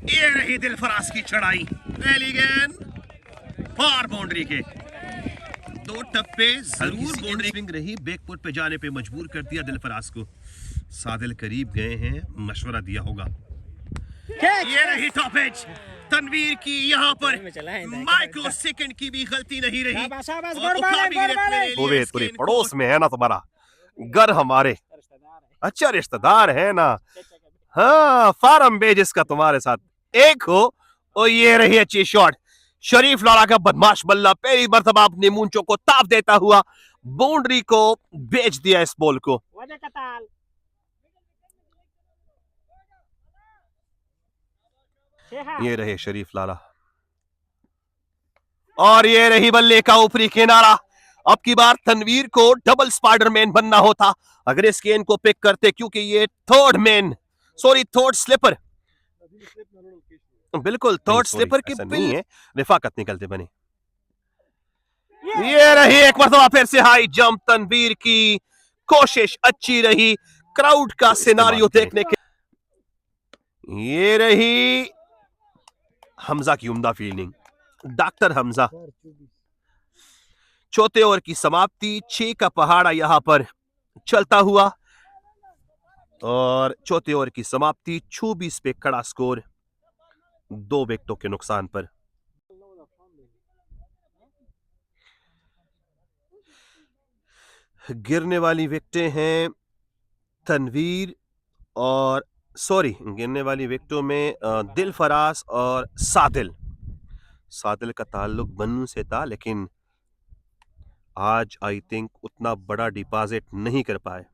ये रही दिलफराज की चढ़ाई, पहली गेंद पार बाउंड्री के। दो टप्पे जरूर बाउंड्री स्विंग रही, बैकफुट पे जाने पे मजबूर कर दिया दिलफराज को। सादिल करीब गए हैं, मशवरा दिया होगा। ये रही टॉप एज, तनवीर की यहाँ पर माइक्रो सेकंड की भी गलती नहीं रही। पूरे पड़ोस में है ना तुम्हारा घर, हमारे अच्छा रिश्तेदार है ना। हाँ, फार्म बेजिस का तुम्हारे साथ एक हो। और ये रही अच्छी शॉट, शरीफ लाला का बदमाश बल्ला पहली मर्तबा अपने मूंचों को ताप देता हुआ बाउंड्री को बेच दिया इस बॉल को। ये रहे शरीफ लाला और ये रही बल्ले का ऊपरी किनारा। अब की बार तनवीर को डबल स्पाइडरमैन बनना होता अगर इस गेंद को पिक करते, क्योंकि ये थर्ड स्लिपर, बिल्कुल थर्ड स्लिपर की नहीं है, रिफाकत निकलते बने। ये रही एक मरतबा फिर से हाई जंप, तनवीर की कोशिश अच्छी रही क्राउड का सिनारियो देखने के। ये रही हमजा की उम्दा फील्डिंग, डॉक्टर हमजा। चौथे ओवर की समाप्ति, 6 का पहाड़ा यहां पर चलता हुआ और चौथे ओवर की समाप्ति 24 पे कड़ा स्कोर 2 विकेटों के नुकसान पर। गिरने वाली विकेटें हैं तनवीर और गिरने वाली विकेटों में दिलफराज और सादिल का ताल्लुक बन्नू से था, लेकिन आज आई थिंक उतना बड़ा डिपॉजिट नहीं कर पाए।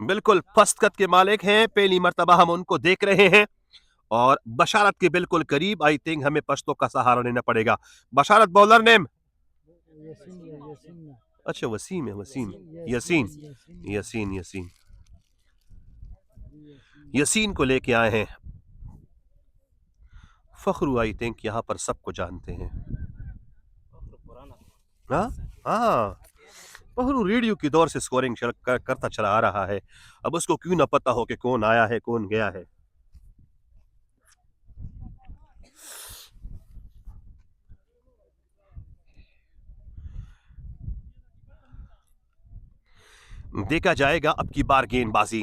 बिल्कुल फस्तकत के मालिक हैं, पहली मर्तबा हम उनको देख रहे हैं और बशारत के बिल्कुल करीब। आई थिंक हमें पश्तो का सहारा लेना पड़ेगा। बशारत बॉलर नेम अच्छा वसीम है, यसीन को लेके आए हैं। फखरू आई थिंक यहाँ पर सबको जानते हैं। हाँ, फखरू रेडियो की दौर से स्कोरिंग करता चला आ रहा है, अब उसको क्यों ना पता हो कि कौन आया है कौन गया है। देखा जाएगा अब की बार गेंदबाजी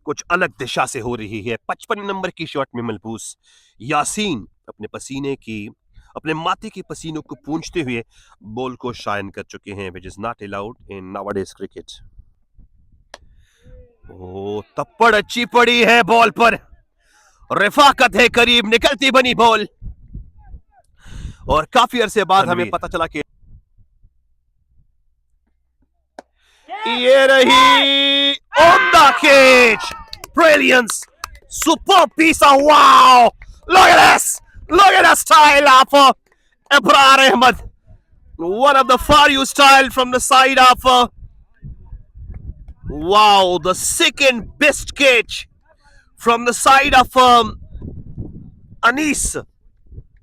कुछ अलग दिशा से हो रही है। 55 नंबर की शॉट में मलबूस यासीन अपने माथे के पसीनों को पूंछते हुए बॉल को शाइन कर चुके हैं, which is not allowed in nowadays cricket. ओ तप्पड़ अच्छी पड़ी है बॉल पर, रिफाकत है करीब, निकलती बनी बॉल और काफी अरसे बाद हमें पता चला कि ये रही उम्दा catch, brilliance, super piece of wow, look at that style of Ebrar Ahmed, one of the far you style from the side of wow, the second best catch from the side of Anis,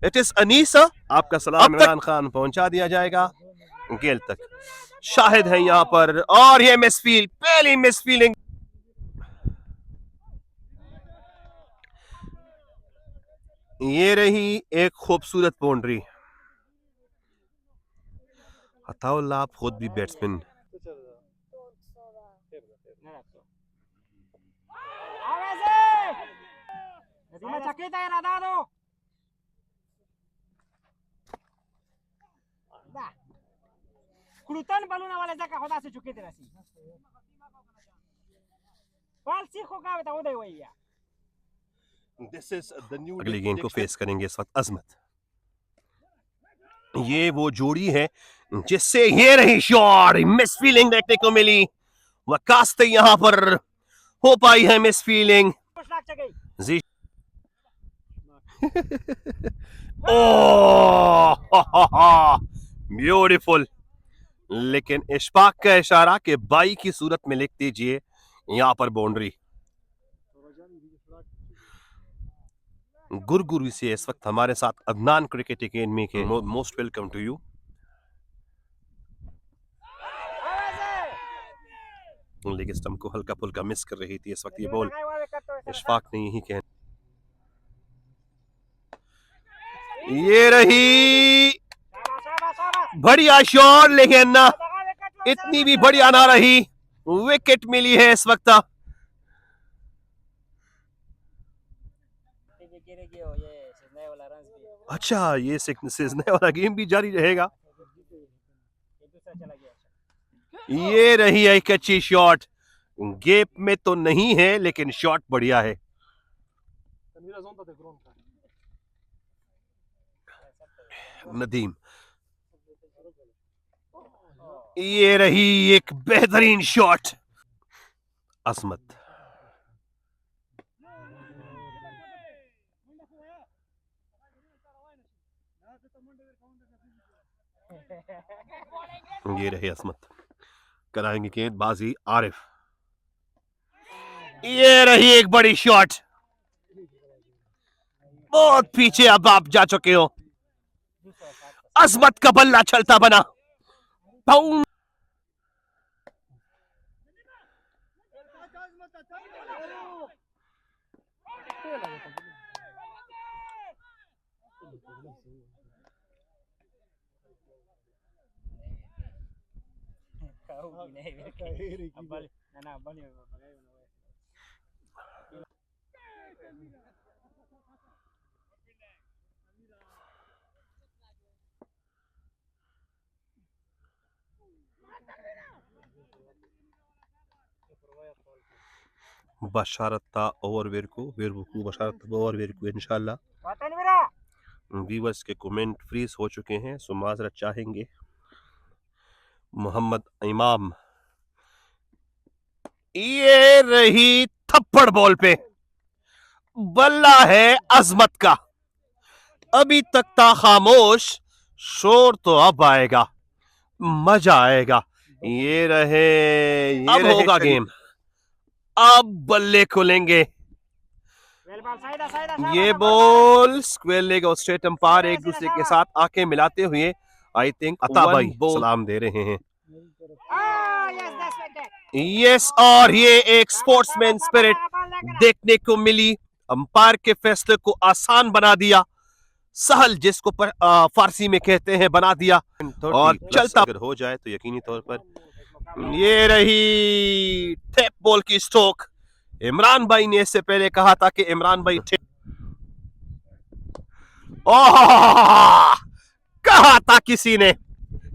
it is Anisa। आपका सलाम इमरान खान पहुंचा दिया जाएगा गेल तक। शाहिद है यहां पर और ये मिसफील्ड, पहली मिसफील्डिंग। ये रही एक खूबसूरत बाउंड्री। अताउल्लाह आप खुद भी बैट्समैन, अगली गेंद को फेस करेंगे इस वक्त अजमत। ये वो जोड़ी है जिससे ये रही शॉट, मिस फीलिंग देखने को मिली, वकास्ते यहां पर हो पाई है मिस फीलिंग। ब्यूटीफुल, लेकिन इशफाक का इशारा के बाई की सूरत में लिख दीजिए यहां पर बाउंड्री। गुरगुरु से इस वक्त हमारे साथ अदनान क्रिकेट अकेडमी के most welcome to you. Leg stump को हल्का फुल्का मिस कर रही थी इस वक्त ये बॉल। इशफाक ने यही कह, ये रही बढ़िया शॉट, लेकिन ना इतनी भी बढ़िया ना रही, विकेट मिली है इस वक्त। अच्छा, ये सीजने वाला गेम भी जारी रहेगा। ये रही एक अच्छी शॉट, गेप में तो नहीं है लेकिन शॉट बढ़िया है। नदीम, ये रही एक बेहतरीन शॉट। असमत, ये रहे असमत, कराएंगे गेंदबाजी आरिफ। ये रही एक बड़ी शॉट, बहुत पीछे अब आप जा चुके हो। असमत का बल्ला चलता बना, बाउंड। बशारत था ओवरवेयर को, वेरवकू बशारत ओवरवेयर को। इंशाल्लाह व्यूअर्स के कमेंट फ्रीज हो चुके हैं, सो माजरत चाहेंगे। मोहम्मद इमाम, ये रही थप्पड़ बॉल पे, बल्ला है अजमत का। अभी तक था खामोश, शोर तो अब आएगा, मजा आएगा। ये रहे, अब होगा गेम, अब बल्ले खुलेंगे। ये बॉल स्क्वायर लेग और स्ट्रेट अंपायर एक दूसरे के साथ आंखें मिलाते हुए आई थिंक अता भाई सलाम दे रहे हैं। यस, और ये एक स्पोर्ट्समैन स्पिरिट देखने को मिली। अंपायर के फैसले को आसान बना दिया, सहल जिसको फारसी में कहते हैं बना दिया, और चलता अगर हो जाए तो यकीनी तौर पर। ये रही टेप बॉल की स्ट्रोक। इमरान भाई ने इससे पहले कहा था कि इमरान भाई कहा था किसी ने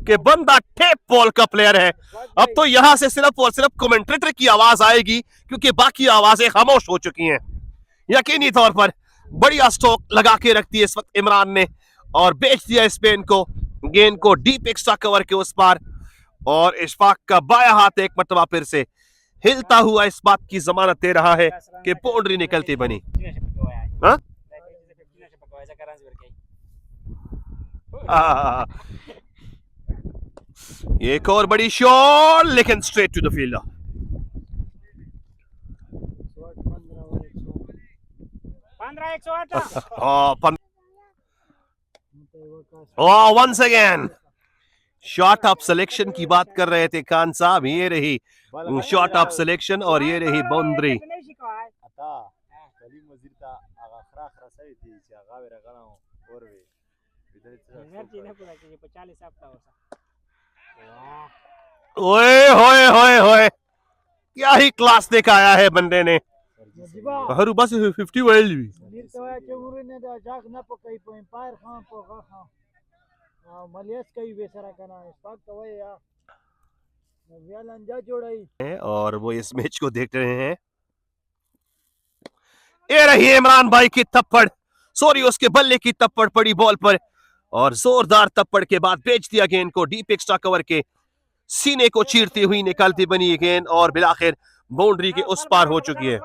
कि बंदा टेप बॉल का प्लेयर है। अब तो यहां से सिर्फ और सिर्फ कमेंटेटर की आवाज आएगी, क्योंकि बाकी आवाजें खामोश हो चुकी हैं। यकीनी तौर पर बढ़िया स्ट्रोक लगा के रखती है इस वक्त इमरान ने, और बेच दिया स्पेन को गेंद को डीप एक्स्ट्रा कवर के उस पार। और इशफाक का बाया हाथ एक मरतबा फिर से हिलता हुआ इस बात की जमानत दे रहा है कि बाउंड्री निकलती बनी। हाँ? एक और बड़ी शॉट, लेकिन straight to the fielder. 15 once again shot of selection की बात कर रहे थे खान साहब। ये रही शॉट ऑफ सिलेक्शन और ये रही बाउंड्री। ओए होए होए होए, क्या ही क्लास दिखाया है बंदे ने। हर बस 50 वर्ल्ड भी और वो इस मैच को देख रहे हैं। ये रही इमरान भाई की थप्पड़, सॉरी उसके बल्ले की थप्पड़ पड़ी बॉल पर, और जोरदार थप्पड़ के बाद बेच दिया गेंद को डीप एक्स्ट्रा कवर के सीने को चीरती हुई निकलती बनी ये गेंद, और बिलाखिर बाउंड्री के उस पार हो चुकी है।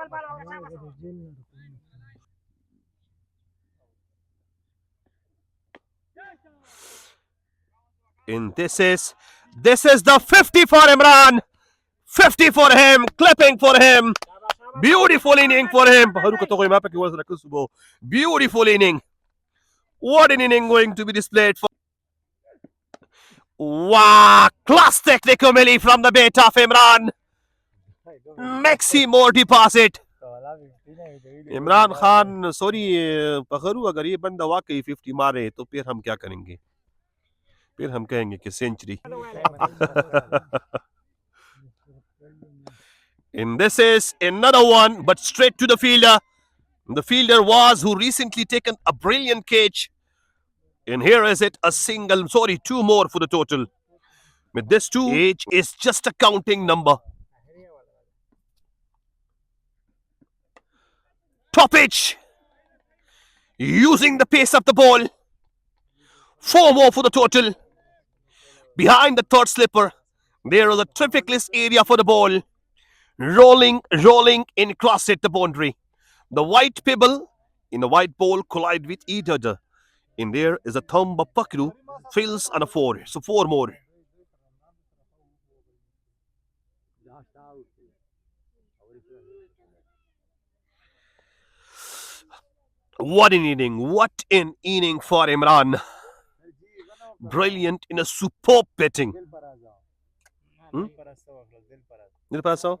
And this is the 50 for Imran, 50 for him, clapping for him, beautiful inning for him. Beautiful inning. What an inning going to be displayed for. Wow, class technical milli from the bat of Imran. Maxi more deposit. Imran Khan sorry पखरू, अगर ये बंदा वाकई 50 मारे तो फिर हम क्या करेंगे? फिर हम कहेंगे कि century. And this is another one, but straight to the fielder. The fielder was who recently taken a brilliant catch. And here is it, a single, sorry, two more for the total. With this two, age is just a counting number. Top edge. Using the pace of the ball. Four more for the total. Behind the third slipper, there is a terrific list area for the ball. Rolling and cross at the boundary. The white pebble in the white ball collide with each other. And there is a thumb of Pakru, fills on a four. So four more. What an inning. What an inning for Imran. Brilliant in a superb batting. Nel paso?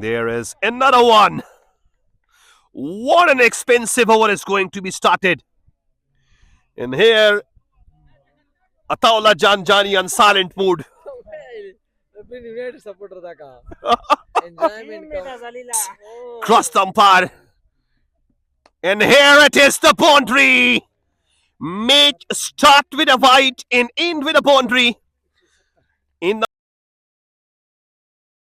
There is another one. What an expensive over is going to be started. And here Ataullah Janjani on silent mood. Crossed umpire. And here it is, the boundary. Match start with a white and end with a boundary.